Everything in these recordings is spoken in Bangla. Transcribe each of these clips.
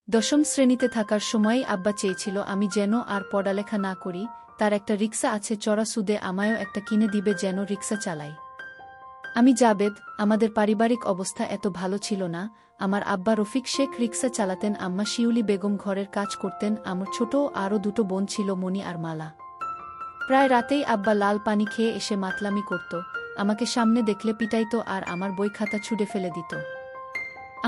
দশম শ্রেণীতে থাকার সময়ই আব্বা চেয়েছিল আমি যেন আর পড়ালেখা না করি, তার একটা রিকশা আছে চড়া সুদে আমায়ও একটা কিনে দিবে যেন রিকশা চালাই। আমি জাবেদ। আমাদের পারিবারিক অবস্থা এত ভালো ছিল না। আমার আব্বা রফিক শেখ রিকশা চালাতেন, আম্মা শিউলি বেগম ঘরের কাজ করতেন, আমার ছোট আরও দুটো বোন ছিল মণি আর মালা। প্রায় রাতেই আব্বা লাল পানি খেয়ে এসে মাতলামি করত, আমাকে সামনে দেখলে পিটাইত আর আমার বই খাতা ছুঁড়ে ফেলে দিত।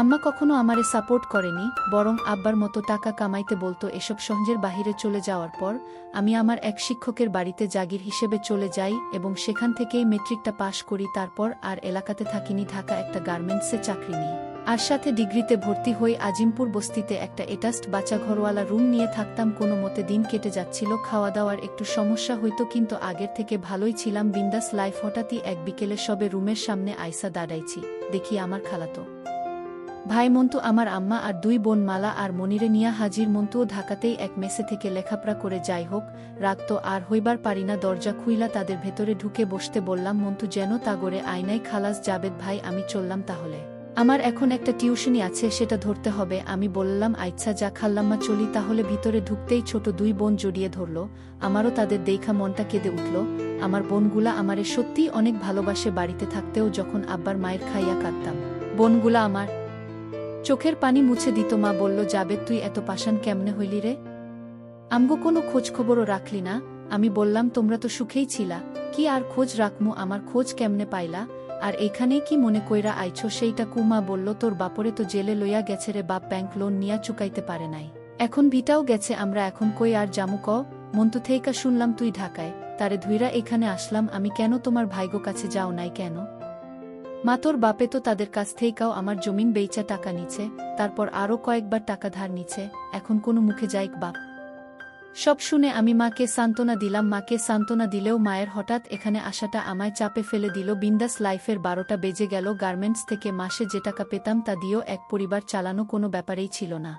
আম্মা কখনো আমারে সাপোর্ট করেনি, বরং আব্বার মতো টাকা কামাইতে বলতো। এসব সহজের বাহিরে চলে যাওয়ার পর আমি আমার এক শিক্ষকের বাড়িতে জাগির হিসেবে চলে যাই এবং সেখান থেকেই মেট্রিকটা পাশ করি। তারপর আর এলাকাতে থাকিনি, ঢাকা একটা গার্মেন্টসে চাকরি নিই। আর সাথে ডিগ্রিতে ভর্তি হই। আজিমপুর বস্তিতে একটা এটাস্ট বাচ্চা ঘরওয়ালা রুম নিয়ে থাকতাম। কোনো মতে দিন কেটে যাচ্ছিল, খাওয়া দাওয়ার একটু সমস্যা হইতো, কিন্তু আগের থেকে ভালোই ছিলাম, বিন্দাস লাইফ। হঠাৎই এক বিকেলে সবে রুমের সামনে আইসা দাঁড়াইছি, দেখি আমার খালাতো ভাই মন্তু, আমার আম্মা আর দুই বোন মালা আর মনিরে নিয়া হাজির। মন্তুও ঢাকাতেই এক মেসে থেকে লেখাপড়া করে। যাই হোক, রাগ তো আর হইবার পারি না। দরজা খুইলা তাদের ভেতরে ঢুকে বসতে বললাম, মন্তু যেন তাগরে আয়নাই। খালাস জাবেদ ভাই, আমি চললাম তাহলে, আমার এখন একটা টিউশনি আছে, সেটা ধরতে হবে। আমি বললাম আচ্ছা যা খাল্লাম্মা, চলি তাহলে। ভিতরে ঢুকতেই ছোট দুই বোন জড়িয়ে ধরল। আমারও তাদের দেখা মনটা কেঁদে উঠল। আমার বোনগুলা আমারে সত্যিই অনেক ভালোবাসে। বাড়িতে থাকতেও যখন আব্বার মায়ের খাইয়া কাঁদতাম, বোনগুলা আমার চোখের পানি মুছে দিত। মা বলল, জাবেদ তুই এত পাষাণ কেমনে হইলি রে? আমগো কোনো খোঁজ খবরও রাখলি না? আমি বললাম, তোমরা তো সুখেই ছিলা, কি আর খোঁজ রাখমু? আমার খোঁজ কেমনে পাইলা? আর এইখানেই কি মনে কইরা আইছো সেইটা কু? মা বলল, তোর বাপরে তো জেলে লইয়া গেছে রে বাপ, ব্যাংক লোন নিয়া চুকাইতে পারে নাই, এখন ভিটাও গেছে, আমরা এখন কই আর জামু ক? মন্তু থেইকা শুনলাম তুই ঢাকায়, তারে ধুইরা এখানে আসলাম আমি। কেন তোমার ভাইগো কাছে যাও নাই কেন? মা, তোর বাপে তো তাদের কাছ থেইকাও আমার জমিন বেইচা টাকা নিছে, তারপর আরও কয়েকবার টাকা ধার নিছে, এখন কোনো মুখে যাইক বাপ? সব শুনে আমি মাকে সান্ত্বনা দিলাম। মাকে সান্ত্বনা দিলেও মায়ের হঠাৎ এখানে আসাটা আমায় চাপে ফেলে দিল। বিন্দাস লাইফের 12টা বেজে গেল। গার্মেন্টস থেকে মাসে যে টাকা পেতাম তা দিয়েও এক পরিবার চালানো কোনো ব্যাপারেই ছিল না।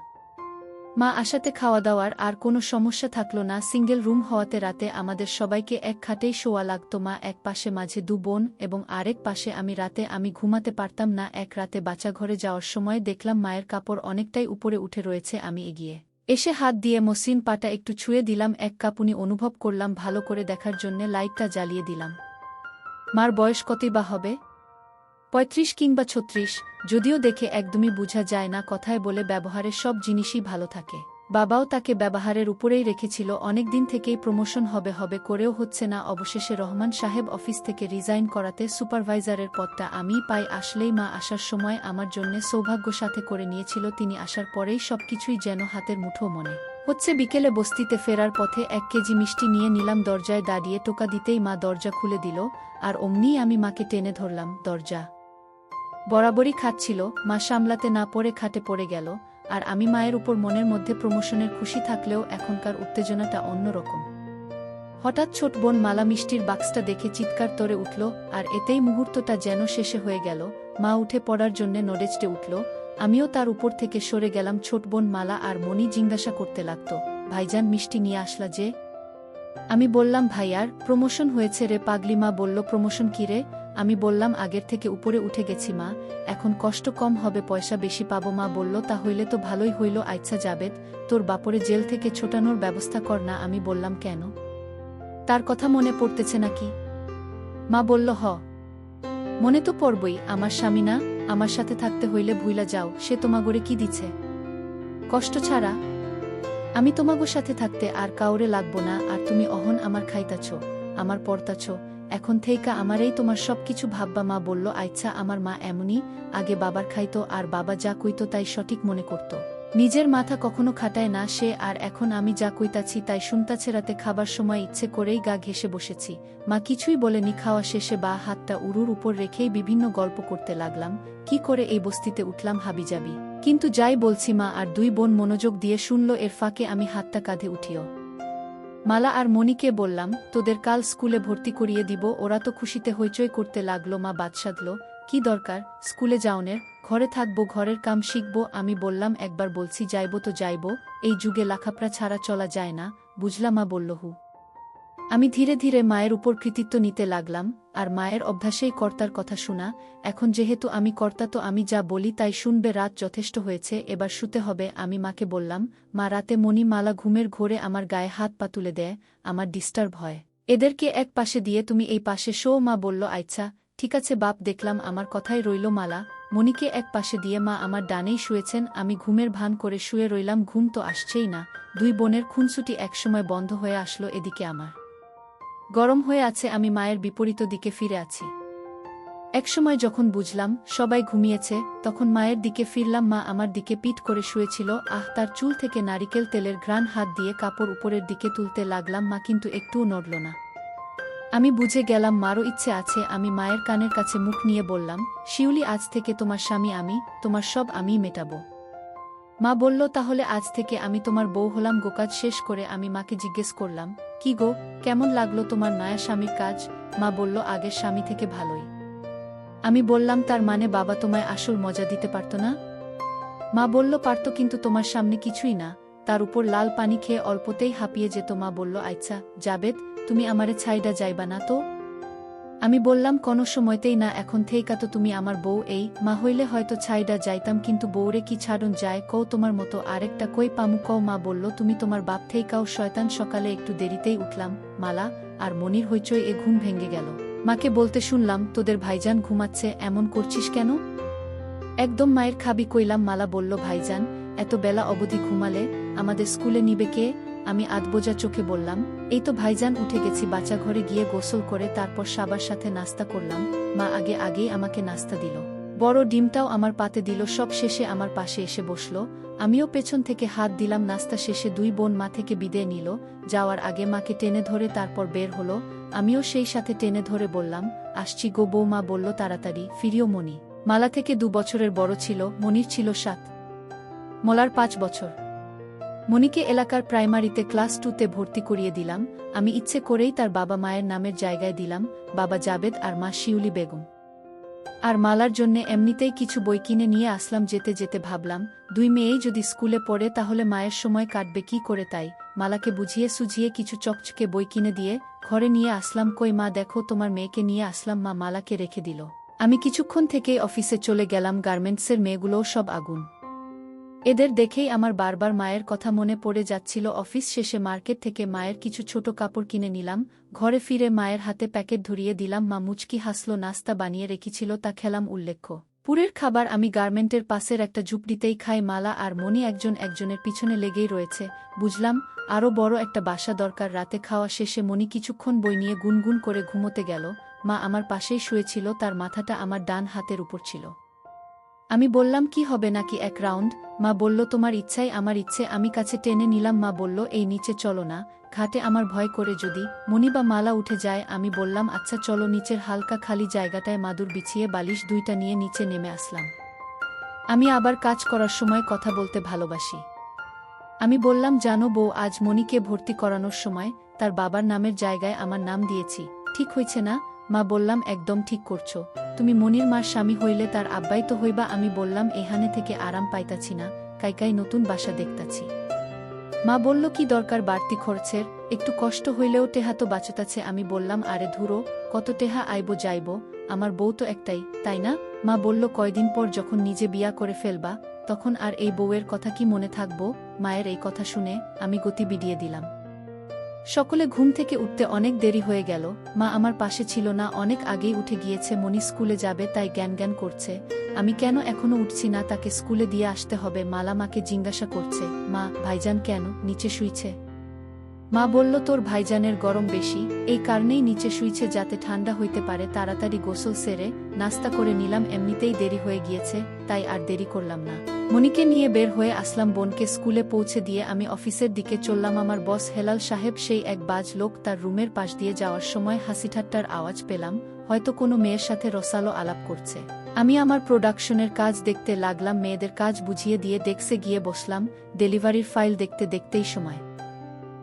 মা আসাতে খাওয়া দাওয়ার আর কোনো সমস্যা থাকলো না। সিঙ্গেল রুম হওয়াতে রাতে আমাদের সবাইকে এক খাটেই শোয়া লাগত। মা এক পাশে, মাঝে দু বোন এবং আরেক পাশে আমি। রাতে আমি ঘুমাতে পারতাম না। এক রাতে বাচ্চাঘরে যাওয়ার সময় দেখলাম মায়ের কাপড় অনেকটাই উপরে উঠে রয়েছে। আমি এগিয়ে এসে হাত দিয়ে মসৃণ পাটা একটু ছুঁয়ে দিলাম। এক কাঁপুনি অনুভব করলাম। ভালো করে দেখার জন্যে লাইটটা জ্বালিয়ে দিলাম। মার বয়স কতই বা হবে? 35 কিংবা 36, যদিও দেখে একদমই বোঝা যায় না। কথায় বলে ব্যবহারের সব জিনিসই ভালো থাকে। বাবাও তাকে ব্যবহারের উপরেই রেখেছিল। অনেক দিন থেকেই প্রমোশন হবে হবে করেও হচ্ছে না। অবশেষে রহমান সাহেব অফিস থেকে রিজাইন করাতে সুপারভাইজারের পদটা আমিই পাই। আসলেই মা আসার সময় আমার জন্যে সৌভাগ্য সাথে করে নিয়েছিল। তিনি আসার পরেই সবকিছুই যেন হাতের মুঠো মনে হচ্ছে। বিকেলে বস্তিতে ফেরার পথে 1 কেজি মিষ্টি নিয়ে নিলাম। দরজায় দাঁড়িয়ে টোকা দিতেই মা দরজা খুলে দিল, আর অমনিই আমি মাকে টেনে ধরলাম। দরজা বরাবরই খাচ্ছিল, মা সামলাতে না পড়ে খাটে পড়ে গেল। আর আমি মায়ের উপর মনের মধ্যে প্রমোশনের খুশি থাকলেও এখনকার উত্তেজনাটা অন্যরকম। হঠাৎ ছোট বোন মালা মিষ্টির বাক্সটা দেখে চিৎকার করে উঠল, আর এতেই মুহূর্তটা যেন শেষে হয়ে গেল। মা উঠে পড়ার জন্যে নড়েচড়ে উঠল, আমিও তার উপর থেকে সরে গেলাম। ছোট বোন মালা আর মনি জিজ্ঞাসা করতে লাগত, ভাইজান মিষ্টি নিয়ে আসলা যে? আমি বললাম, ভাইয়ার প্রমোশন হয়েছে রে পাগলি। মা বলল, প্রমোশন কি রে? আমি বললাম, আগের থেকে উপরে উঠে গেছি মা, এখন কষ্ট কম হবে, পয়সা বেশি পাবো। মা বলল, তা হইলে তো ভালোই হইল। আচ্ছা জাবেদ, তোর বাপরে জেল থেকে ছোটানোর ব্যবস্থা কর না। আমি বললাম, কেন? তার কথা মনে পড়তেছে নাকি? মা বলল, হ, মনে তো পড়বই, আমার স্বামী না? আমার সাথে থাকতে হইলে ভুইলা যাও, সে তোমাগরে কি দিছে? কষ্ট ছাড়া। আমি তোমাগোর সাথে থাকতে আর কাউরে লাগবো না। আর তুমি অহন আমার খাইতাছ, আমার পড়তাছ, এখন থেইকা আমারই তোমার সব কিছু ভাববা। মা বলল, আচ্ছা। আমার মা এমনই, আগে বাবার খাইতো আর বাবা যা কইতো তাই সঠিক মনে করত, নিজের মাথা কখনো খাটায় না সে। আর এখন আমি যা কইতাছি তাই শুনতাছে। রাতে খাবার সময় ইচ্ছে করেই গা ঘেঁষে বসেছি। মা কিছুই বলেনি। খাওয়া শেষে বা হাতটা উরুর উপর রেখেই বিভিন্ন গল্প করতে লাগলাম, কি করে এই বস্তিতে উঠলাম হাবিজাবি। কিন্তু যাই বলছি, মা আর দুই বোন মনোযোগ দিয়ে শুনল। এর ফাঁকে আমি হাতটা কাঁধে উঠিও মালা আর মনিকে বললাম, তোদের কাল স্কুলে ভর্তি করিয়ে দিব। ওরা তো খুশিতে হইচই করতে লাগলো। মা বাদ সাধল, কি দরকার স্কুলে যাওনের, ঘরে থাকবো, ঘরের কাম শিখব। আমি বললাম, একবার বলছি যাইব তো যাইব, এই যুগে লেখাপড়া ছাড়া চলা যায় না, বুঝলা? মা বলল, হু। আমি ধীরে ধীরে মায়ের উপর কৃতিত্ব নিতে লাগলাম। আর মায়ের অভ্যাসেই কর্তার কথা শোনা। এখন যেহেতু আমি কর্তা, তো আমি যা বলি তাই শুনবে। রাত যথেষ্ট হয়েছে, এবার শুতে হবে। আমি মাকে বললাম, মা, রাতে মণি মালা ঘুমের ঘোরে আমার গায়ে হাত পা তুলে দেয়, আমার ডিস্টার্ব হয়। এদেরকে এক পাশে দিয়ে তুমি এই পাশে শো। মা বলল, আচ্ছা ঠিক আছে বাপ। দেখলাম আমার কথাই রইল। মালা মণিকে এক পাশে দিয়ে মা আমার ডানেই শুয়েছেন। আমি ঘুমের ভান করে শুয়ে রইলাম। ঘুম তো আসছেই না। দুই বোনের খুনসুটি একসময় বন্ধ হয়ে আসলো। এদিকে আমার গরম হয়ে আছে, আমি মায়ের বিপরীত দিকে ফিরে আছি। একসময় যখন বুঝলাম সবাই ঘুমিয়েছে, তখন মায়ের দিকে ফিরলাম। মা আমার দিকে পিঠ করে শুয়েছিল। তার চুল থেকে নারিকেল তেলের ঘ্রাণ। হাত দিয়ে কাপড় উপরের দিকে তুলতে লাগলাম, মা কিন্তু একটুও নড়ল না। আমি বুঝে গেলাম মারও ইচ্ছে আছে। আমি মায়ের কানের কাছে মুখ নিয়ে বললাম, শিউলি, আজ থেকে তোমার স্বামী আমি, তোমার সব আমিই মেটাবো। মা বলল, তাহলে আজ থেকে আমি তোমার বউ হলাম। গোকাজ শেষ করে আমি মাকে জিজ্ঞেস করলাম, কি গো, কেমন লাগলো তোমার নয়া স্বামীর কাজ? মা বলল, আগের স্বামী থেকে ভালোই। আমি বললাম, তার মানে বাবা তোমায় আসল মজা দিতে পারত না? মা বলল, পারত, কিন্তু তোমার সামনে কিছুই না। তার উপর লাল পানি খেয়ে অল্পতেই হাঁপিয়ে যেত। মা বলল, আচ্ছা জাবেদ, তুমি আমারে ছাইডা যাইবা না তো? আমি বললাম, কোনো সময়তেই না। এখন থেইকা তো তুমি আমার বউ। এই মা হইলে হয়তো ছাইডা যাইতাম, কিন্তু বউরে কি ছাড়ন যায় কও? তোমার মতো আরেকটা কই পামু কও? মা বলল, তুমি তোমার বাপ থেইকাও শয়তান। সকালে একটু দেরিতেই উঠলাম। মালা আর মনির হইচই এ ঘুম ভেঙে গেল। মাকে বলতে শুনলাম, তোদের ভাইজান ঘুমাচ্ছে, এমন করছিস কেন? একদম মায়ের খাবি কইলাম। মালা বলল, ভাইজান এত বেলা অবধি ঘুমালে আমাদের স্কুলে নিবে কে? আমি আধবোজা চোখে বললাম, এই তো ভাইজান উঠে গেছি। বাচ্চা ঘরে গিয়ে গোসল করে তারপর সবার সাথে নাস্তা করলাম। মা আগেই আমাকে নাস্তা দিল, বড় ডিমটাও আমার পাতে দিল। সব শেষে আমার পাশে এসে বসল, আমিও পেছন থেকে হাত দিলাম। নাস্তা শেষে দুই বোন মা থেকে বিদায় নিল। যাওয়ার আগে মাকে টেনে ধরে তারপর বের হলো। আমিও সেই সাথে টেনে ধরে বললাম, আসছি গো বউ। মা বলল, তাড়াতাড়ি ফিরিও। মনি মালা থেকে 2 বছরের বড় ছিল, মনির ছিল 7, মলার 5 বছর। মনিকে এলাকার প্রাইমারিতে ক্লাস 2তে ভর্তি করিয়ে দিলাম। আমি ইচ্ছে করেই তার বাবা মায়ের নামের জায়গায় দিলাম বাবা জাবেদ আর মা শিউলি বেগম। আর মালার জন্যে এমনিতেই কিছু বই কিনে নিয়ে আসলাম। যেতে যেতে ভাবলাম, 2 মেয়েই যদি স্কুলে পড়ে তাহলে মায়ের সময় কাটবে কি করে। তাই মালাকে বুঝিয়ে সুঝিয়ে কিছু চকচকে বই কিনে দিয়ে ঘরে নিয়ে আসলাম। কই মা, দেখো তোমার মেয়েকে নিয়ে আসলাম। মা মালাকে রেখে দিল। আমি কিছুক্ষণ থেকেই অফিসে চলে গেলাম। গার্মেন্টসের মেয়েগুলোও সব আগুন। এদের দেখেই আমার বারবার মায়ের কথা মনে পড়ে যাচ্ছিল। অফিস শেষে মার্কেট থেকে মায়ের কিছু ছোট কাপড় কিনে নিলাম। ঘরে ফিরে মায়ের হাতে প্যাকেট ধরিয়ে দিলাম। মা মুচকি হাসল। নাস্তা বানিয়ে রেখেছিল, তা খেলাম। উল্লেখ্য, পুরের খাবার আমি গার্মেন্টের পাশের একটা ঝুপড়িতেই খাই। মালা আর মনি একজনের পিছনে লেগেই রয়েছে। বুঝলাম আরও বড় একটা বাসা দরকার। রাতে খাওয়া শেষে মনি কিছুক্ষণ বই নিয়ে গুনগুন করে ঘুমোতে গেল। মা আমার পাশেই শুয়েছিল, তার মাথাটা আমার ডান হাতের উপর ছিল। আমি বললাম, কি হবে নাকি 1 রাউন্ড? মা বলল, তোমার ইচ্ছাই আমার ইচ্ছে। আমি কাছে টেনে নিলাম। মা বলল, এই নিচে চলো না, ঘাটে আমার ভয় করে যদি মনি বা মালা উঠে যায়। আমি বললাম, আচ্ছা চলো। নিচের হালকা খালি জায়গাটায় মাদুর বিছিয়ে বালিশ 2টা নিয়ে নিচে নেমে আসলাম। আমি আবার কাজ করার সময় কথা বলতে ভালোবাসি। আমি বললাম, জানো বউ, আজ মনিকে ভর্তি করানোর সময় তার বাবার নামের জায়গায় আমার নাম দিয়েছি। ঠিক হয়েছে না? মা বললাম, একদম ঠিক করছো। তুমি মনির মার স্বামী হইলে তার আব্বাই তো হইবা। আমি বললাম, এখানে থেকে আরাম পাইতাছি না, কাইকাই নতুন বাসা দেখতাছি। মা বলল, কি দরকার বাড়তি খরচের? একটু কষ্ট হইলেও টেহা তো বাঁচতাছে। আমি বললাম, আরে ধুরো, কত টেহা আইব যাইব, আমার বউ তো একটাই, তাই না? মা বলল, কয়দিন পর যখন নিজে বিয়া করে ফেলবা তখন আর এই বউয়ের কথা কি মনে থাকবো? মায়ের এই কথা শুনে আমি গতি বিডিয়ে দিলাম। সকলে ঘুম থেকে উঠতে অনেক দেরি হয়ে গেল। মা আমার পাশে ছিল না, অনেক আগেই উঠে গিয়েছে। মনি স্কুলে যাবে তাই জ্ঞান করছে। আমি কেন এখনো উঠছি না, তাকে স্কুলে দিয়ে আসতে হবে। মালা মাকে জিজ্ঞাসা করছে, মা, ভাইজান কেন নিচে শুইছে? মা বলল, তোর ভাইজানের গরম বেশি, এই কারণেই নিচে শুইছে, যাতে ঠান্ডা হইতে পারে। তাড়াতাড়ি গোসল সেরে নাস্তা করে নিলাম। এমনিতেই দেরি হয়ে গিয়েছে, তাই আর দেরি করলাম না। মনিকে নিয়ে বের হয়ে আসলাম। বোনকে স্কুলে পৌঁছে দিয়ে আমি অফিসের দিকে চললাম। আমার বস হেলাল সাহেব, সেই এক বাজ লোক, তার রুমের পাশ দিয়ে যাওয়ার সময় হাসিঠাট্টার আওয়াজ পেলাম। হয়তো কোনো মেয়ের সাথে রসালো আলাপ করছে। আমি আমার প্রোডাকশনের কাজ দেখতে লাগলাম। মেয়েদের কাজ বুঝিয়ে দিয়ে ডেস্কে গিয়ে বসলাম। ডেলিভারির ফাইল দেখতে দেখতেই সময়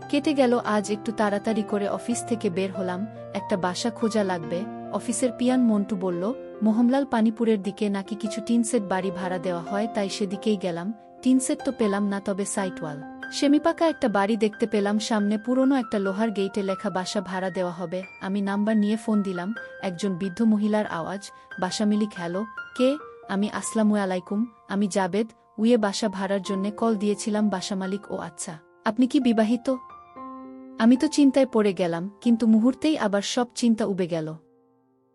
কেটে গেল। আজ একটু তাড়াতাড়ি করে অফিস থেকে বের হলাম। একটা বাসা খোঁজা লাগবে। অফিসের পিয়ান মন্টু বলল, মোহনলাল পানিপুরের দিকে নাকি কিছু টিনসেট বাড়ি ভাড়া দেওয়া হয়, তাই সেদিকেই গেলাম। টিনসেট তো পেলাম না, তবে সাইটওয়াল সেমিপাকা একটা বাড়ি দেখতে পেলাম। সামনে পুরনো একটা লোহার গেইটে লেখা বাসা ভাড়া দেওয়া হবে। আমি নাম্বার নিয়ে ফোন দিলাম। একজন বৃদ্ধ মহিলার আওয়াজ, বাসা মালিক। হ্যালো, কে? আমি আসসালামু আলাইকুম, আমি জাবেদ। উইয়ে বাসা ভাড়ার জন্যে কল দিয়েছিলাম। বাসা মালিক: ও আচ্ছা, আপনি কি বিবাহিত? আমি তো চিন্তায় পড়ে গেলাম, কিন্তু মুহূর্তেই আবার সব চিন্তা উবে গেল।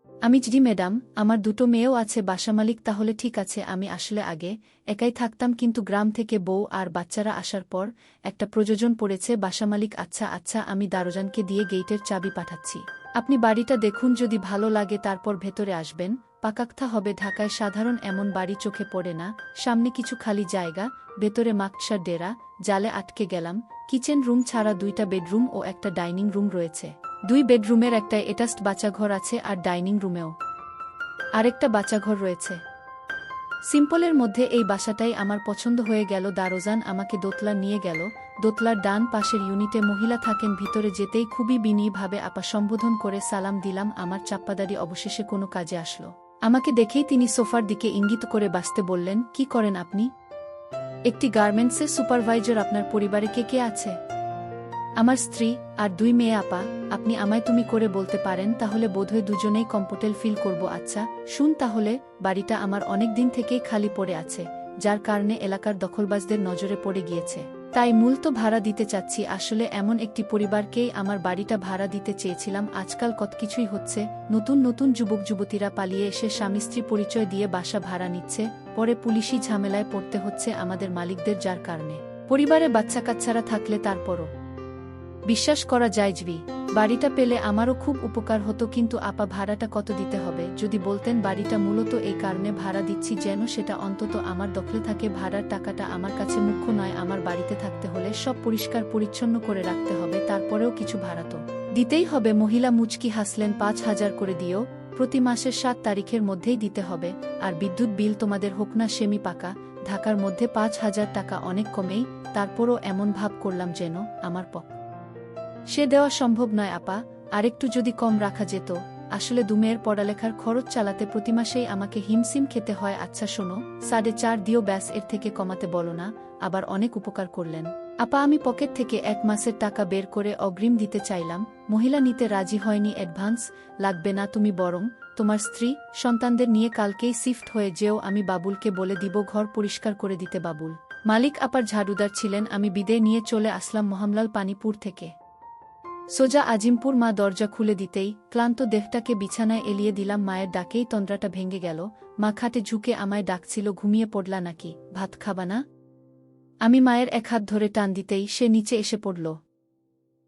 আমি: জি ম্যাডাম, আমার দুটো মেয়েও আছে। বাসা মালিক: তাহলে ঠিক আছে। আমি আসলে আগে একাই থাকতাম, কিন্তু গ্রাম থেকে বউ আর বাচ্চারা আসার পর একটা প্রয়োজন পড়েছে। বাসা মালিক: আচ্ছা আচ্ছা, আমি দারোজানকে দিয়ে গেইটের চাবি পাঠাচ্ছি। আপনি বাড়িটা দেখুন, যদি ভালো লাগে তারপর ভেতরে আসবেন। পাকাক্তা হবে। ঢাকায় সাধারণ এমন বাড়ি চোখে পড়ে না। সামনে কিছু খালি জায়গা, ভেতরে মাকসার ডেরা। জালে আটকে গেলাম। কিচেন রুম ছাড়া 2টা বেডরুম ও একটা ডাইনিং রুম রয়েছে। 2 বেডরুমের একটা এটাস্ট বাচ্চাঘর আছে, আর ডাইনিং রুমেও আরেকটা বাচ্চাঘর রয়েছে। সিম্পলের মধ্যে এই বাসাটাই আমার পছন্দ হয়ে গেল। দারোজান আমাকে দোতলা নিয়ে গেল। দোতলার ডান পাশের ইউনিটে মহিলা থাকেন। ভিতরে যেতেই খুবই বিনীভাবে আপা সম্বোধন করে সালাম দিলাম। আমার চাপ্পাদারি অবশেষে কোনো কাজে আসলো। আমাকে দেখেই তিনি সোফার দিকে ইঙ্গিত করে বাসতে বললেন: কি করেন আপনি? একটি গার্মেন্টসের সুপারভাইজার। আপনার পরিবারে কে কে আছে? আমার স্ত্রী আর 2 মেয়ে। আপা, আপনি আমায় তুমি করে বলতে পারেন, তাহলে বোধহয় দুজনেই কমফোর্টেবল ফিল করব। আচ্ছা শুন তাহলে, বাড়িটা আমার অনেক দিন থেকেই খালি পড়ে আছে, যার কারণে এলাকার দখলবাজদের নজরে পড়ে গিয়েছে। তাই মূলত ভাড়া দিতে চাচ্ছি। আসলে এমন একটি পরিবারকেই আমার বাড়িটা ভাড়া দিতে চেয়েছিলাম। আজকাল কত কিছুই হচ্ছে। নতুন নতুন যুবক যুবতীরা পালিয়ে এসে স্বামী স্ত্রী পরিচয় দিয়ে বাসা ভাড়া নিচ্ছে, পরে পুলিশি ঝামেলায় পড়তে হচ্ছে আমাদের মালিকদের, যার কারণে পরিবারে বাচ্চা কাচ্চারা থাকলে তারপরও বিশ্বাস করা যায়জবি বাড়িটা পেলে আমারও খুব উপকার হতো। কিন্তু আপা, ভাড়াটা কত দিতে হবে যদি বলতেন? বাড়িটা মূলত এই কারণে ভাড়া দিচ্ছি যেন সেটা অন্তত আমার দখলে থাকে। ভাড়ার টাকাটা আমার কাছে মুখ্য নয়। আমার বাড়িতে থাকতে হলে সব পরিষ্কার পরিচ্ছন্ন করে রাখতে হবে, তারপরেও কিছু ভাড়া তো দিতেই হবে। মহিলা মুচকি হাসলেন। 5,000 করে দিও, প্রতি মাসের 7 তারিখের মধ্যেই দিতে হবে। আর বিদ্যুৎ বিল তোমাদের হোক না সেমি পাকা, ঢাকার মধ্যে 5,000 টাকা অনেক কমেই। তারপরও এমন ভাব করলাম যেন আমার সে দেওয়া সম্ভব নয়। আপা, আরেকটু যদি কম রাখা যেত। আসলে 2 মেয়ের পড়ালেখার খরচ চালাতে প্রতি মাসেই আমাকে হিমসিম খেতে হয়। আচ্ছা শোনো, 4.5 দিও ব্যাস, এর থেকে কমাতে বলো না। আবার অনেক উপকার করলেন। আপা, আমি পকেট থেকে 1 মাসের টাকা বের করে অগ্রিম দিতে চাইলাম। মহিলা নিতে রাজি হয়নি। অ্যাডভান্স লাগবে না, তুমি বরং তোমার স্ত্রী সন্তানদের নিয়ে কালকেই শিফট হয়ে যেও। আমি বাবুলকে বলে দিব ঘর পরিষ্কার করে দিতে। বাবুল মালিক আপার ঝাড়ুদার ছিলেন। আমি বিদায় নিয়ে চলে আসলাম মোহামলাল পানিপুর থেকে সোজা আজিমপুর। মা দরজা খুলে দিতেই ক্লান্ত দেহটাকে বিছানায় এলিয়ে দিলাম। মায়ের ডাকেই তন্দ্রাটা ভেঙে গেল। মা খাটে ঝুঁকে আমায় ডাকছিল। ঘুমিয়ে পড়লা নাকি? ভাত খাবা না? আমি মায়ের এক হাত ধরে টান দিতেই সে নিচে এসে পড়ল।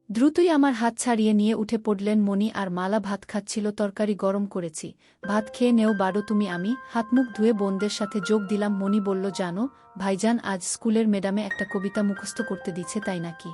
দ্রুতই আমার হাত ছাড়িয়ে নিয়ে উঠে পড়লেন মণি আর মালা। ভাত খাচ্ছিল। তরকারি গরম করেছি, ভাত খেয়ে নেও বাড়ো তুমি। আমি হাত মুখ ধুয়ে বোনদের সাথে যোগ দিলাম। মণি বলল, জানো ভাইজান, আজ স্কুলের ম্যাডামে একটা কবিতা মুখস্থ করতে দিচ্ছে, তাই নাকি?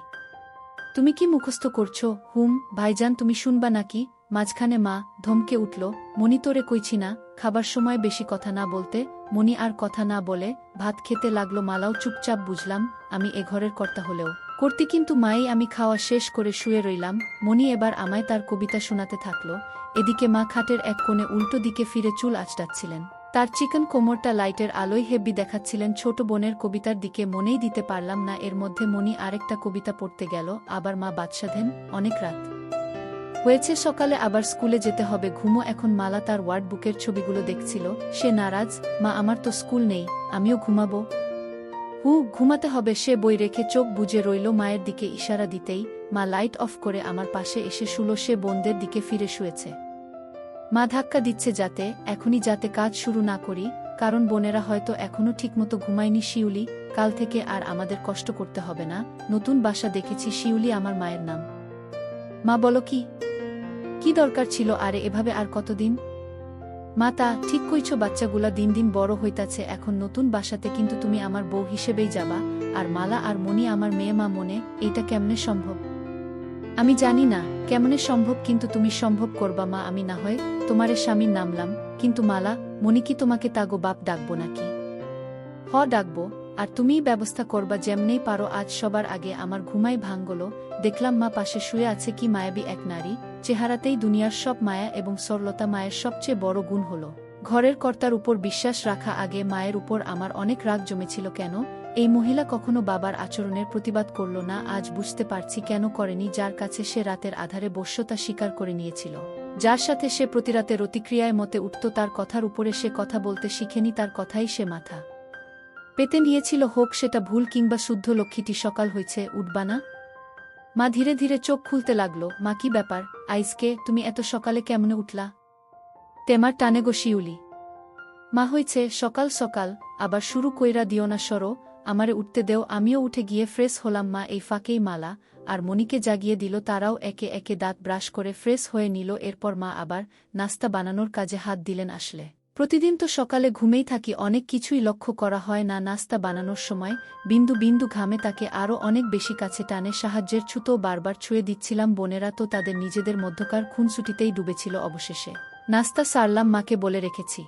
তুমি কি মুখস্থ করছো? হুম। ভাইজান, তুমি শুনবা নাকি? মাঝখানে মা ধমকে উঠল। মণি, তোরে কইছি না খাবার সময় বেশি কথা না বলতে। মণি আর কথা না বলে ভাত খেতে লাগলো। মালাও চুপচাপ। বুঝলাম আমি এ ঘরের কর্তা হলেও করতি, কিন্তু মাই। আমি খাওয়া শেষ করে শুয়ে রইলাম। মণি এবার আমায় তার কবিতা শোনাতে থাকলো। এদিকে মা খাটের এক কোণে উল্টো দিকে ফিরে চুল আঁচড়াচ্ছিলেন। তার চিকন কোমরটা লাইটের আলোয় হেব্বি দেখাচ্ছিলেন। ছোট বোনের কবিতার দিকে মনেই দিতে পারলাম না। এর মধ্যে মণি আরেকটা কবিতা পড়তে গেল। আবার মা বাদশাধেন। অনেক রাত হয়েছে, সকালে আবার স্কুলে যেতে হবে, ঘুমো এখন। মালা তার ওয়ার্ড বুকের ছবিগুলো দেখছিল। সে নারাজ। মা, আমার তো স্কুল নেই, আমিও ঘুমাবো। ঘুমাতে হবে। সে বই রেখে চোখ বুজে রইল। মায়ের দিকে ইশারা দিতেই মা লাইট অফ করে আমার পাশে এসে শুলো। সে বোনদের দিকে ফিরে শুয়েছে। মা ধাক্কা দিচ্ছে এখনই যাতে কাজ শুরু না করি, কারণ বোনেরা হয়তো এখনও ঠিকমতো ঘুমায়নি। শিউলি, কাল থেকে আর আমাদের কষ্ট করতে হবে না। নতুন বাসা দেখেছি। শিউলি আমার মায়ের নাম। মা বলো, কি দরকার ছিল আরে এভাবে? আর কতদিন? মা, তা ঠিক কইছো, বাচ্চাগুলা দিন দিন বড় হইতাছে। এখন নতুন বাসাতে কিন্তু তুমি আমার বউ হিসেবেই যাবা, আর মালা আর মণি আমার মেয়ে। মা, মনে এইটা কেমনে সম্ভব? আমি জানি না কেমনে সম্ভব, কিন্তু তুমি সম্ভব করবা মা। আমি না হয় তোমারে স্বামীর নামলাম, কিন্তু মালা, মণি কি তোমাকে তাগো বাপ ডাকবো নাকি? ডাকবো, আর তুমিই ব্যবস্থা করবা যেমনেই পারো। আজ সবার আগে আমার ঘুমাই ভাঙল। দেখলাম মা পাশে শুয়ে আছে। কি মায়াবী এক নারী! চেহারাতেই দুনিয়ার সব মায়া এবং সরলতা। মায়ের সবচেয়ে বড় গুণ হল ঘরের কর্তার উপর বিশ্বাস রাখা। আগে মায়ের উপর আমার অনেক রাগ জমেছিল। কেন এই মহিলা কখনো বাবার আচরণের প্রতিবাদ করল না, আজ বুঝতে পারছি কেন করেনি। যার কাছে সে রাতের আধারে বশ্যতা স্বীকার করে নিয়েছিল, যার সাথে সে প্রতিরাতে রতিক্রিয়ায় মতে উঠত, তার কথার উপরে সে কথা বলতে শিখেনি, তার কথাই সে মাথা পেতে নিয়েছিল। হোক সেটা ভুল কিংবা শুদ্ধ, লক্ষ্মীটি সকাল হয়েছে, উঠবা না? মা ধীরে ধীরে চোখ খুলতে লাগল। মা, কি ব্যাপার আইসকে, তুমি এত সকালে কেমনে উঠলা? তেমার টানে গো শিউলি। মা, হইছে সকাল সকাল, আবার শুরু কইরা দিও না সরো, আমারে উঠতে দেও। আমিও উঠে গিয়ে ফ্রেশ হলাম। মা এই ফাঁকেই মালা আর মনিকে জাগিয়ে দিল, তারাও একে একে দাঁত ব্রাশ করে ফ্রেশ হয়ে নিল। এরপর মা আবার নাস্তা বানানোর কাজে হাত দিলেন। আসলে প্রতিদিন তো সকালে ঘুমেই থাকি, অনেক কিছুই লক্ষ্য করা হয় না। নাস্তা বানানোর সময় বিন্দু বিন্দু ঘামে তাকে আরও অনেক বেশি কাছে টানে, সাহায্যের ছুতো বারবার ছুঁয়ে দিচ্ছিলাম। বোনেরা তো তাদের নিজেদের মধ্যকার খুনসুটিতেই ডুবেছিল। অবশেষে নাস্তা সারলাম, মাকে বলে রেখেছি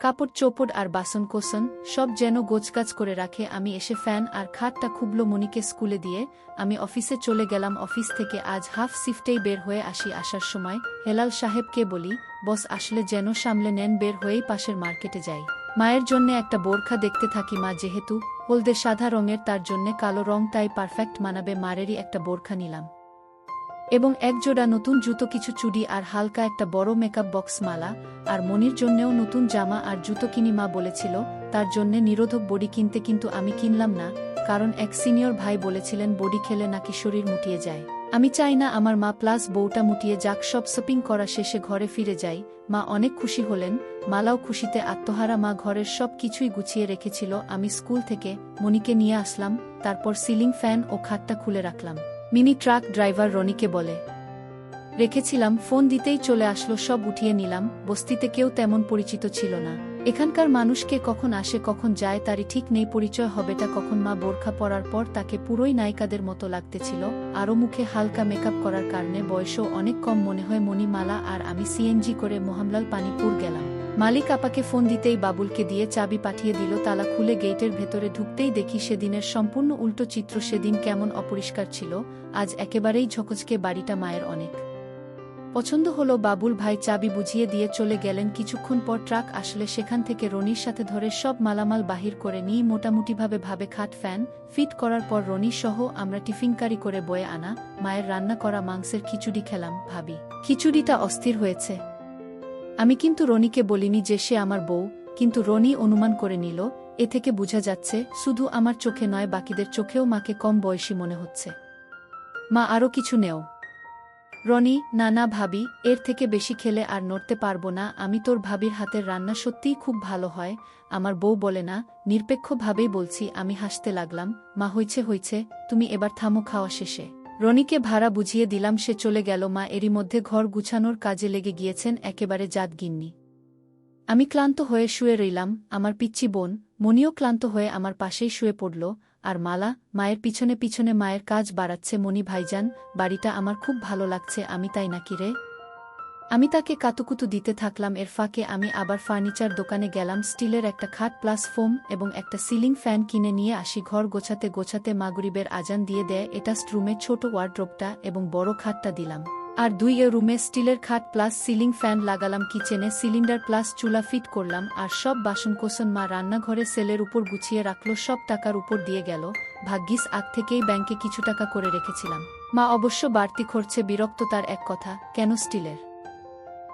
কাপড় চোপড় আর বাসন কোসন সব যেন গোছগাছ করে রাখে। আমি এসে ফ্যান আর খাটটা খুবলো। মনিকে স্কুলে দিয়ে আমি অফিসে চলে গেলাম। অফিস থেকে আজ হাফ শিফটেই বের হয়ে আসি। আসার সময় হেলাল সাহেবকে বলি, বস আসলে যেন সামলে নেন, বের হয়েই পাশের মার্কেটে যাই। মায়ের জন্যে একটা বোরখা দেখতে থাকি। মা যেহেতু হলদে সাদা রঙের, তার জন্যে কালো রংটাই পারফেক্ট মানাবে। মারেরই একটা বোরখা নিলাম এবং এক জোড়া নতুন জুতো, কিছু চুড়ি আর হালকা একটা বড় মেকআপ বক্স মালা। আর মনির জন্যেও নতুন জামা আর জুতো কিনি। মা বলেছিল তার জন্যে নিরোধক বডি কিনতে, কিন্তু আমি কিনলাম না, কারণ এক সিনিয়র ভাই বলেছিলেন বডি খেলে নাকি শরীর মুটিয়ে যায়। আমি চাই না আমার মা প্লাস বউটা মুটিয়ে যাক। সব শপিং করা শেষে ঘরে ফিরে যাই। মা অনেক খুশি হলেন, মালাও খুশিতে আত্মহারা। মা ঘরের সব কিছুই গুছিয়ে রেখেছিল। আমি স্কুল থেকে মনিকে নিয়ে আসলাম, তারপর সিলিং ফ্যান ও খাটটা খুলে রাখলাম। মিনি ট্রাক ড্রাইভার রনিকে বলে রেখেছিলাম, ফোন দিতেই চলে আসলো। সব উঠিয়ে নিলাম। বস্তিতে কেউ তেমন পরিচিত ছিল না। এখানকার মানুষকে কখন আসে কখন যায় তারই ঠিক নেই, পরিচয় হবেটা কখন। মা বোরখা পরার পর তাকে পুরোই নায়িকাদের মতো লাগতেছিল, আরও মুখে হালকা মেকআপ করার কারণে বয়সও অনেক কম মনে হয়। মনি, মালা আর আমি সিএনজি করে মোহামলাল পানিপুর গেলাম। মালিক আপাকে ফোন দিতেই বাবুলকে দিয়ে চাবি পাঠিয়ে দিল। তালা খুলে গেটের ভেতরে ঢুকতেই দেখি সেদিনের সম্পূর্ণ উল্টো চিত্র। সেদিন কেমন অপরিষ্কার ছিল, আজ একেবারেই ঝকঝকে। বাড়িটা মায়ের অনেক পছন্দ হলো। বাবুল ভাই চাবি বুঝিয়ে দিয়ে চলে গেলেন। কিছুক্ষণ পর ট্রাক আসলে সেখান থেকে রনির সাথে ধরে সব মালামাল বাহির করে নিয়ে মোটামুটিভাবে খাট ফ্যান ফিট করার পর রনি সহ আমরা টিফিনকারি করে বয়ে আনা মায়ের রান্না করা মাংসের খিচুড়ি খেলাম। ভাবি খিচুড়িটা অস্থির হয়েছে। আমি কিন্তু রনিকে বলিনি যে সে আমার বউ, কিন্তু রনি অনুমান করে নিল। এ থেকে বোঝা যাচ্ছে শুধু আমার চোখে নয়, বাকিদের চোখেও মাকে কম বয়সী মনে হচ্ছে। মা, আরও কিছু নেও। রনি, না না ভাবি, এর থেকে বেশি খেলে আর নড়তে পারবো না আমি। তোর ভাবির হাতের রান্না সত্যিই খুব ভালো হয়। আমার বউ বলে না, নিরপেক্ষভাবেই বলছি। আমি হাসতে লাগলাম। মা, হইছে হইছে, তুমি এবার থামো, খাওয়া শেষে রনিকে ভাড়া বুঝিয়ে দিলাম। সে চলে গেল। মা এরই মধ্যে ঘর গুছানোর কাজে লেগে গিয়েছেন, একেবারে জাত গিন্নি। আমি ক্লান্ত হয়ে শুয়ে রইলাম। আমার পিচ্চি বোন মনিও ক্লান্ত হয়ে আমার পাশেই শুয়ে পড়ল। আর মালা মায়ের পিছনে পিছনে মায়ের কাজ বাড়াচ্ছে। মনি, ভাইজান, বাড়িটা আমার খুব ভালো লাগছে। আমি তাই নাকি রে? আমি তাকে কাতুকুতু দিতে থাকলাম। এর ফাঁকে আমি আবার ফার্নিচার দোকানে গেলাম। স্টিলের একটা খাট প্লাস ফোম এবং একটা সিলিং ফ্যান কিনে নিয়ে আসি। ঘর গোছাতে গোছাতে মাগরিবের আজান দিয়ে দেয়। এটাস্ট রুমে ছোট ওয়ার্ড্রোবটা এবং বড় খাটটা দিলাম, আর 2 রুমে স্টিলের খাট প্লাস সিলিং ফ্যান লাগালাম। কিচেনে সিলিন্ডার প্লাস চুলা ফিট করলাম। আর সব বাসনকোসন মা রান্নাঘরে সেলের উপর গুছিয়ে রাখলো। সব টাকার উপর দিয়ে গেল। ভাগ্যিস আগ থেকেই ব্যাংকে কিছু টাকা করে রেখেছিলাম। মা অবশ্য বাড়তি খরচে বিরক্ত। তার এক কথা, কেন স্টিলের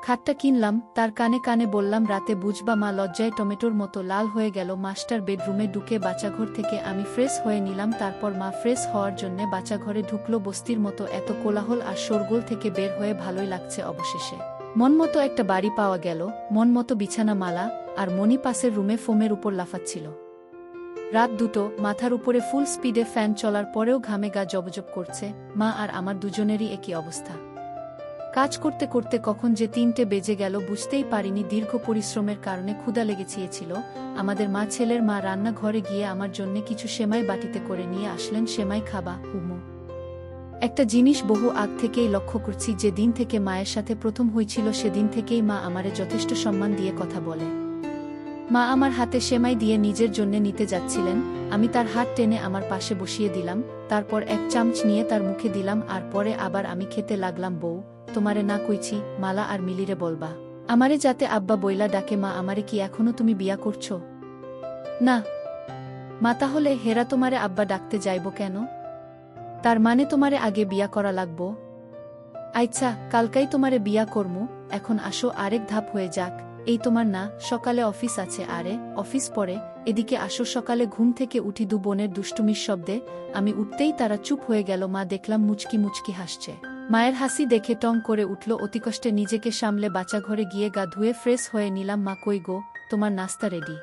খাটটা কিনলাম? তার কানে কানে বললাম, রাতে বুঝবা। মা লজ্জায় টমেটোর মতো লাল হয়ে গেল। মাস্টার বেডরুমে ঢুকে বাচ্চাঘর থেকে আমি ফ্রেশ হয়ে নিলাম। তারপর মা ফ্রেশ হওয়ার জন্যে বাচ্চাঘরে ঢুকলো। বস্তির মতো এত কোলাহল আর শোরগোল থেকে বের হয়ে ভালোই লাগছে। অবশেষে মন মতো একটা বাড়ি পাওয়া গেল, মন মতো বিছানা। মালা আর মনি পাশের রুমে ফোমের উপর লাফাচ্ছিল। রাত 2, মাথার উপরে ফুল স্পিডে ফ্যান চলার পরেও ঘামে গা জবজব করছে। মা আর আমার দুজনেরই একই অবস্থা। কাজ করতে করতে কখন যে 3টে বেজে গেল বুঝতেই পারিনি। দীর্ঘ পরিশ্রমের কারণে ক্ষুধা লেগেছিল। আমাদের মা ছেলের মা রান্নাঘরে গিয়ে আমার জন্য কিছু সেমাই বাটিতে করে নিয়ে আসলেন। সেমাই খাবা হুমু? একটা জিনিস বহু আগ থেকেই লক্ষ্য করছি। যে দিন থেকে মায়ের সাথে প্রথম হয়েছিল সেদিন থেকেই মা আমারে যথেষ্ট সম্মান দিয়ে কথা বলে। মা আমার হাতে সেমাই দিয়ে নিজের জন্য নিতে যাচ্ছিলেন। আমি তার হাত টেনে আমার পাশে বসিয়ে দিলাম। তারপর এক চামচ নিয়ে তার মুখে দিলাম, আর পরে আবার আমি খেতে লাগলাম। বউ, তোমারে না কইছি মালা আর মিলিরে বলবা আমারে যাতে আব্বা বইলা ডাকে। মা, আমারে কি এখনো তুমি বিয়া করছো? না মা তাহলে হেরা তোমারে আব্বা ডাকতে যাইব কেন? তার মানে তোমারে আগে বিয়া করা লাগবো? আচ্ছা, কালকাই তোমারে বিয়া করমু, এখন আসো আরেক ধাপ হয়ে যাক। এই তোমার না সকালে অফিস আছে? আরে অফিস পরে, এদিকে আসো। সকালে ঘুম থেকে উঠি দু বোনের দুষ্টুমির শব্দে। আমি উঠতেই তারা চুপ হয়ে গেল। মা দেখলাম মুচকি মুচকি হাসছে। মায়ের হাসি দেখে টং করে উঠল। অতিকষ্টে নিজেকে সামলে বাচ্চাঘরে গিয়ে গা ধুয়ে ফ্রেশ হয়ে নিলাম। মা কই গো, তোমার নাস্তা রেডি?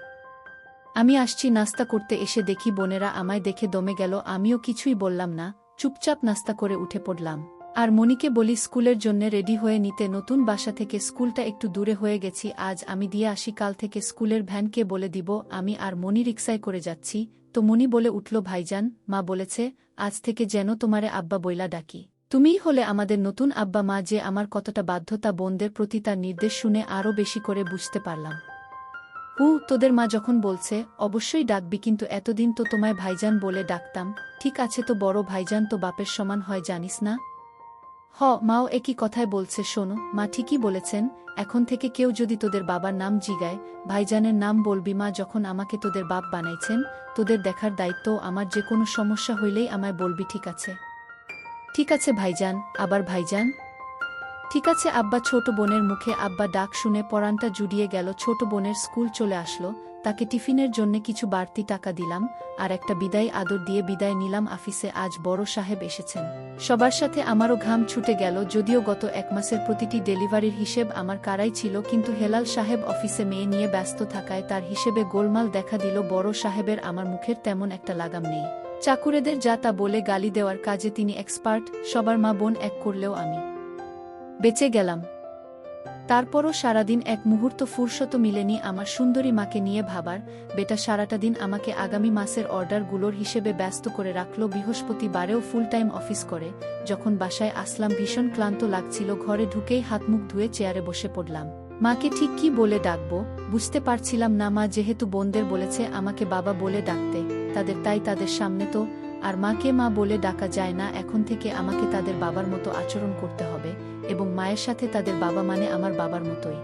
আমি আসছি। নাস্তা করতে এসে দেখি বোনেরা আমায় দেখে দমে গেল। আমিও কিছুই বললাম না, চুপচাপ নাস্তা করে উঠে পড়লাম। আর মনিকে বলি স্কুলের জন্য রেডি হয়ে নিতে। নতুন বাসা থেকে স্কুলটা একটু দূরে হয়ে গেছি, আজ আমি দিয়ে আসি, কাল থেকে স্কুলের ভ্যানকে বলে দিব আমি আর মনি রিকশায় করে যাচ্ছি। তো মনি বলে উঠল, ভাইজান, মা বলেছে আজ থেকে যেন তোমারে আব্বা বইলা ডাকি। তুমিই হলে আমাদের নতুন আব্বা। মা যে আমার কতটা বাধ্যতা বোনদের প্রতি, তার নির্দেশ শুনে আরও বেশি করে বুঝতে পারলাম। তোদের মা যখন বলছে অবশ্যই ডাকবি, কিন্তু এতদিন তো তোমায় ভাইজান বলে ডাকতাম। ঠিক আছে, তো বড় ভাইজান তো বাপের সমান হয়, জানিস না? মাও একই কথাই বলছে। শোনো, মা ঠিকই বলেছেন, এখন থেকে কেউ যদি তোদের বাবার নাম জিগায়, ভাইজানের নাম বলবি। মা যখন আমাকে তোদের বাপ বানাইছেন, তোদের দেখার দায়িত্ব আমার। যে কোনো সমস্যা হইলেই আমায় বলবি, ঠিক আছে? ঠিক আছে ভাইজান। আবার ভাইজান? ঠিক আছে আব্বা। ছোট বোনের মুখে আব্বা ডাক শুনে পরানটা জুড়িয়ে গেল। ছোট বোনের স্কুল চলে আসলো, তাকে টিফিনের জন্য কিছু বাড়তি টাকা দিলাম, আর একটা বিদায় আদর দিয়ে বিদায় নিলাম। আফিসে আজ বড় সাহেব এসেছেন। সবার সাথে আমারও ঘাম ছুটে গেল। যদিও গত এক মাসের প্রতিটি ডেলিভারির হিসেব আমার কারাই ছিল, কিন্তু হেলাল সাহেব অফিসে মেয়ে নিয়ে ব্যস্ত থাকায় তার হিসেবে গোলমাল দেখা দিল। বড় সাহেবের আমার মুখের তেমন একটা লাগাম নেই। চাকুরেদের যা তা বলে গালি দেওয়ার কাজে তিনি এক্সপার্ট। সবার মা বোন এক করলেও আমি বেঁচে গেলাম। তারপরও সারাদিন এক মুহূর্ত ফুরসত মিলেনি আমার সুন্দরী মাকে নিয়ে ভাবার। বেটা সারাটা দিন আমাকে আগামী মাসের অর্ডারগুলোর হিসেবে ব্যস্ত করে রাখল। বৃহস্পতিবারেও ফুল টাইম অফিস করে। যখন বাসায় আসলাম ভীষণ ক্লান্ত লাগছিল। ঘরে ঢুকেই হাত মুখ ধুয়ে চেয়ারে বসে পড়লাম। মাকে ঠিক কি বলে ডাকবো বুঝতে পারছিলাম না। মা যেহেতু বোনদের বলেছে আমাকে বাবা বলে ডাকতে, তাই তাদের সামনে তো আর মাকে মা বলে ডাকা যায় না। এখন থেকে আমাকে তাদের বাবার মতো আচরণ করতে হবে, এবং মায়ের সাথে তাদের বাবা মানে আমার বাবার মতোই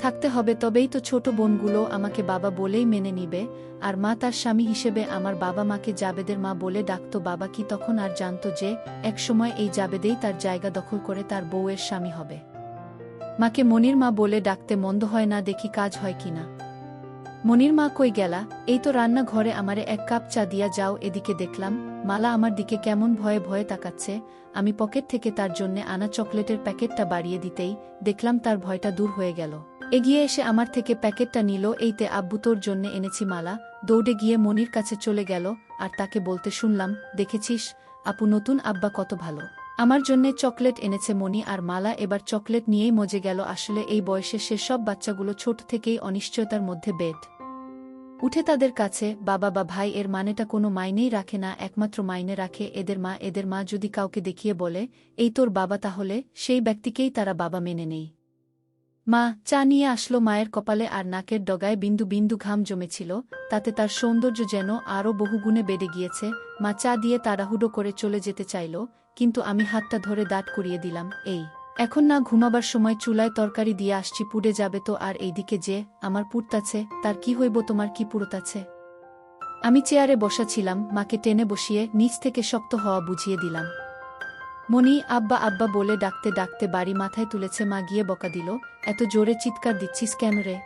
থাকতে হবে। তবেই তো ছোট বোনগুলো আমাকে বাবা বলেই মেনে নিবে। আর মা তার স্বামী হিসেবে আমার বাবা মাকে জাবেদের মা বলে ডাকত। বাবা কি তখন আর জানত যে একসময় এই জাবেদেই তার জায়গা দখল করে তার বউয়ের স্বামী হবে? মাকে মনির মা বলে ডাকতে মন্দ হয় না, দেখি কাজ হয় কিনা। মনির মা কই গেলা? এই তো রান্না ঘরে, আমারে এক কাপ চা দিয়া যাও। এদিকে দেখলাম মালা আমার দিকে কেমন ভয়ে ভয়ে তাকাচ্ছে। আমি পকেট থেকে তার জন্যে আনা চকলেটের প্যাকেটটা বাড়িয়ে দিতেই দেখলাম তার ভয়টা দূর হয়ে গেল। এগিয়ে এসে আমার থেকে প্যাকেটটা নিল। এইতে আব্বু, তোর জন্যে এনেছি। মালা দৌড়ে গিয়ে মনির কাছে চলে গেল, আর তাকে বলতে শুনলাম, দেখেছিস আপু, নতুন আব্বা কত ভালো, আমার জন্যে চকলেট এনেছে। মনি আর মালা এবার চকলেট নিয়েই মজে গেল। আসলে এই বয়সে সেসব বাচ্চাগুলো ছোট থেকেই অনিশ্চয়তার মধ্যে বেড উঠে তাদের কাছে। বাবা বা ভাই এর মানেটা কোনো মাইনেই রাখে না, একমাত্র মাইনে রাখে এদের মা। এদের মা যদি কাউকে দেখিয়ে বলে এই তোর বাবা, তাহলে সেই ব্যক্তিকেই তারা বাবা মেনে নেই। মা চা নিয়ে আসলো। মায়ের কপালে আর নাকের ডগায় বিন্দু বিন্দু ঘাম জমেছিল, তাতে তার সৌন্দর্য যেন আরও বহুগুণে বেড়ে গিয়েছে। মা চা দিয়ে তাড়াহুড়ো করে চলে যেতে চাইল, কিন্তু আমি হাতটা ধরে দাঁড় করিয়ে দিলাম। এই এখন না, ঘুমাবার সময় চুলায় তরকারি দিয়ে আসছি, পুড়ে যাবে তো। আর এইদিকে যে আমার পুড়তাছে, তার কি হইব? তোমার কি পুড়তাছে? আমি চেয়ারে বসা ছিলাম, মাকে টেনে বসিয়ে নিচ থেকে শক্ত হওয়া বুঝিয়ে দিলাম। মনি আব্বা আব্বা বলে ডাকতে ডাকতে বাড়ি মাথায় তুলেছে। মা গিয়ে বকা দিল, এত জোরে চিৎকার দিচ্ছিস কেন রে?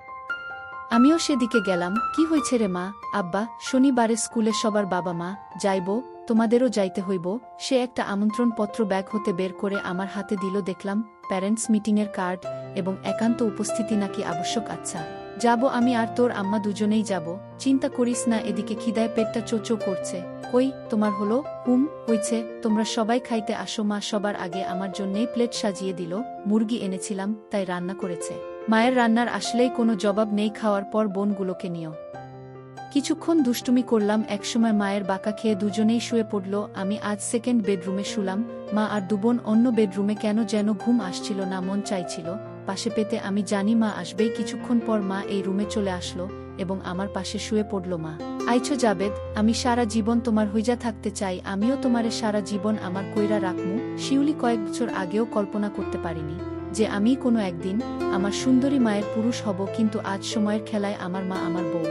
আমিও সেদিকে গেলাম। কি হয়েছে রে মা? আব্বা, শনিবারে স্কুলে সবার বাবা মা যাইব, তোমাদেরও যাইতে হইব। সে একটা আমন্ত্রণ পত্র ব্যাগ হতে বের করে আমার হাতে দিল। দেখলাম প্যারেন্টস মিটিংয়ের কার্ড, এবং একান্ত উপস্থিতি নাকি আবশ্যক। আচ্ছা যাব, আমি আর তোর আম্মা দুজনেই যাব। চিন্তা করিস না। এদিকে খিদায় পেটটা চোচো করছে। কই তোমার হলো? হইছে, তোমরা সবাই খাইতে আসো। মা সবার আগে আমার জন্যেই প্লেট সাজিয়ে দিল। মুরগি এনেছিলাম, তাই রান্না করেছে। মায়ের রান্নার আসলেই কোনো জবাব নেই। খাওয়ার পর বোনগুলোকে নিও কিছুক্ষণ দুষ্টুমি করলাম। একসময় মায়ের বাঁকা খেয়ে দুজনেই শুয়ে পড়ল। আমি আজ সেকেন্ড বেডরুমে শুলাম। মা আর দুবোন অন্য বেডরুমে। কেন যেন ঘুম আসছিল না, মন চাইছিল পাশে পেতে। আমি জানি মা আসবেই। কিছুক্ষণ পর মা এই রুমে চলে আসলো এবং আমার পাশে শুয়ে পড়ল। মা আইছো জাবেদ, আমি সারা জীবন তোমার হইজা থাকতে চাই। আমিও তোমারে সারা জীবন আমার কইরা রাখমু। শিউলি কয়েক বছর আগেও কল্পনা করতে পারিনি যে আমি কোনো একদিন আমার সুন্দরী মায়ের পুরুষ হব, কিন্তু আজ সময়ের খেলায় আমার মা আমার বউ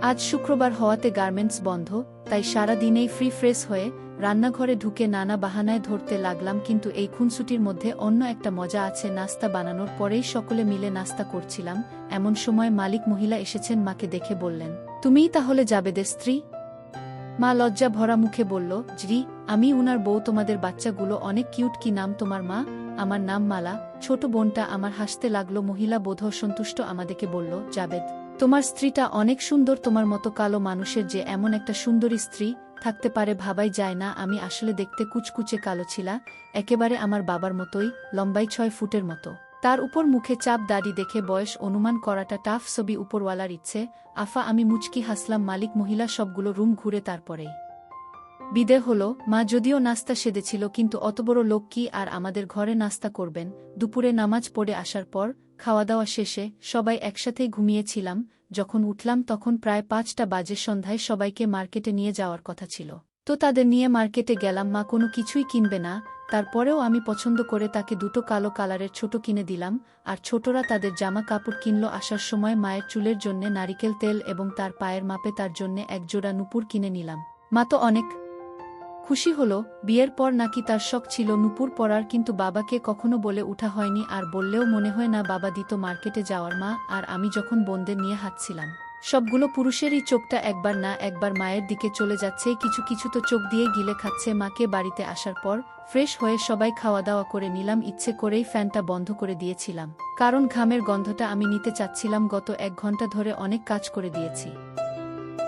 আজ শুক্রবার হওয়াতে গার্মেন্টস বন্ধ, তাই সারা দিনেই ফ্রেশ হয়ে রান্নাঘরে ঢুকে নানা বাহানায় ধরতে লাগলাম, কিন্তু এই খুনসুটির মধ্যে অন্য একটা মজা আছে। নাস্তা বানানোর পরেই সকলে মিলে নাস্তা করছিলাম, এমন সময় মালিক মহিলা এসেছেন। মাকে দেখে বললেন, তুমিই তাহলে জাবেদের স্ত্রী? মা লজ্জা ভরা মুখে বলল, জি, আমি উনার বউ। তোমাদের বাচ্চাগুলো অনেক কিউট। কি নাম তোমার মা? আমার নাম মালা। ছোট বোনটা আমার হাসতে লাগলো। মহিলা বোধহয় সন্তুষ্ট আমাদেরকে বলল, জাবেদ, তোমার স্ত্রীটা অনেক সুন্দর। তোমার মতো কালো মানুষের যে এমন একটা সুন্দরী স্ত্রী থাকতে পারে ভাবাই যায় না। আমি আসলে দেখতে কুচকুচে কালো ছিলা, একেবারে আমার বাবার মতোই, লম্বাই 6 ফুটের মতো। তার উপর মুখে চাপ দাড়ি দেখে বয়স অনুমান করাটা টাফ। ছবি উপরওয়ালার ইচ্ছে। আফা আমি মুচকি হাসলাম। মালিক মহিলা সবগুলো রুম ঘুরে তারপরেই বিদে হলো। মা যদিও নাস্তা সেদেছিল, কিন্তু অত বড় লোক কি আর আমাদের ঘরে নাস্তা করবেন? দুপুরে নামাজ পড়ে আসার পর খাওয়া দাওয়া শেষে সবাই একসাথেই ঘুমিয়েছিলাম। যখন উঠলাম তখন প্রায় 5টা বাজে। সন্ধ্যায় সবাইকে মার্কেটে নিয়ে যাওয়ার কথা ছিল, তো তাদের নিয়ে মার্কেটে গেলাম। মা কোনো কিছুই কিনবে না, তারপরেও আমি পছন্দ করে তাকে দুটো কালো কালারের ছোট কিনে দিলাম, আর ছোটরা তাদের জামা কাপড় কিনল। আসার সময় মায়ের চুলের জন্যে নারিকেল তেল এবং তার পায়ের মাপে তার জন্যে এক জোড়া নুপুর কিনে নিলাম। মা তো অনেক খুশি হলো। বিয়ের পর নাকি তার শখ ছিল নুপুর পরার, কিন্তু বাবাকে কখনো বলে উঠা হয়নি, আর বললেও মনে হয় না বাবা দিত মার্কেটে যাওয়ার। মা আর আমি যখন বোনদের নিয়ে হাঁটছিলাম, সবগুলো পুরুষেরই চোখটা একবার না একবার মায়ের দিকে চলে যাচ্ছে। কিছু কিছু তো চোখ দিয়ে গিলে খাচ্ছে। মাকে বাড়িতে আসার পর ফ্রেশ হয়ে সবাই খাওয়া দাওয়া করে নিলাম। ইচ্ছে করেই ফ্যানটা বন্ধ করে দিয়েছিলাম, কারণ ঘামের গন্ধটা আমি নিতে চাচ্ছিলাম। গত 1 ঘন্টা ধরে অনেক কাজ করে দিয়েছি।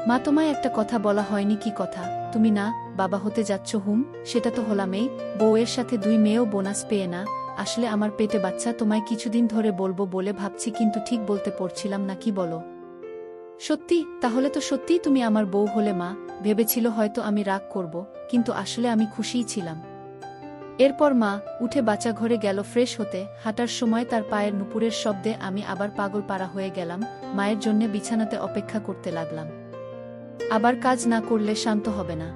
মা তোমায় একটা কথা বলা হয়নি। কি কথা? তুমি না বাবা হতে যাচ্ছ? সেটা তো হলামেই। বউয়ের সাথে 2 মেয়েও বোনাস পেয়ে না। আসলে আমার পেটে বাচ্চা। তোমায় কিছুদিন ধরে বলবো বলে ভাবছি, কিন্তু ঠিক বলতে পারছিলাম না। কি বলো? সত্যি? তাহলে তো সত্যিই তুমি আমার বউ হলে। মা ভেবেছিল হয়তো আমি রাগ করব, কিন্তু আসলে আমি খুশিই ছিলাম। এরপর মা উঠে বাচ্চা ঘরে গেল ফ্রেশ হতে। হাঁটার সময় তার পায়ের নুপুরের শব্দে আমি আবার পাগল পাড়া হয়ে গেলাম। মায়ের জন্যে বিছানাতে অপেক্ষা করতে লাগলাম। আবার কাজ না করলে শান্ত হবে না।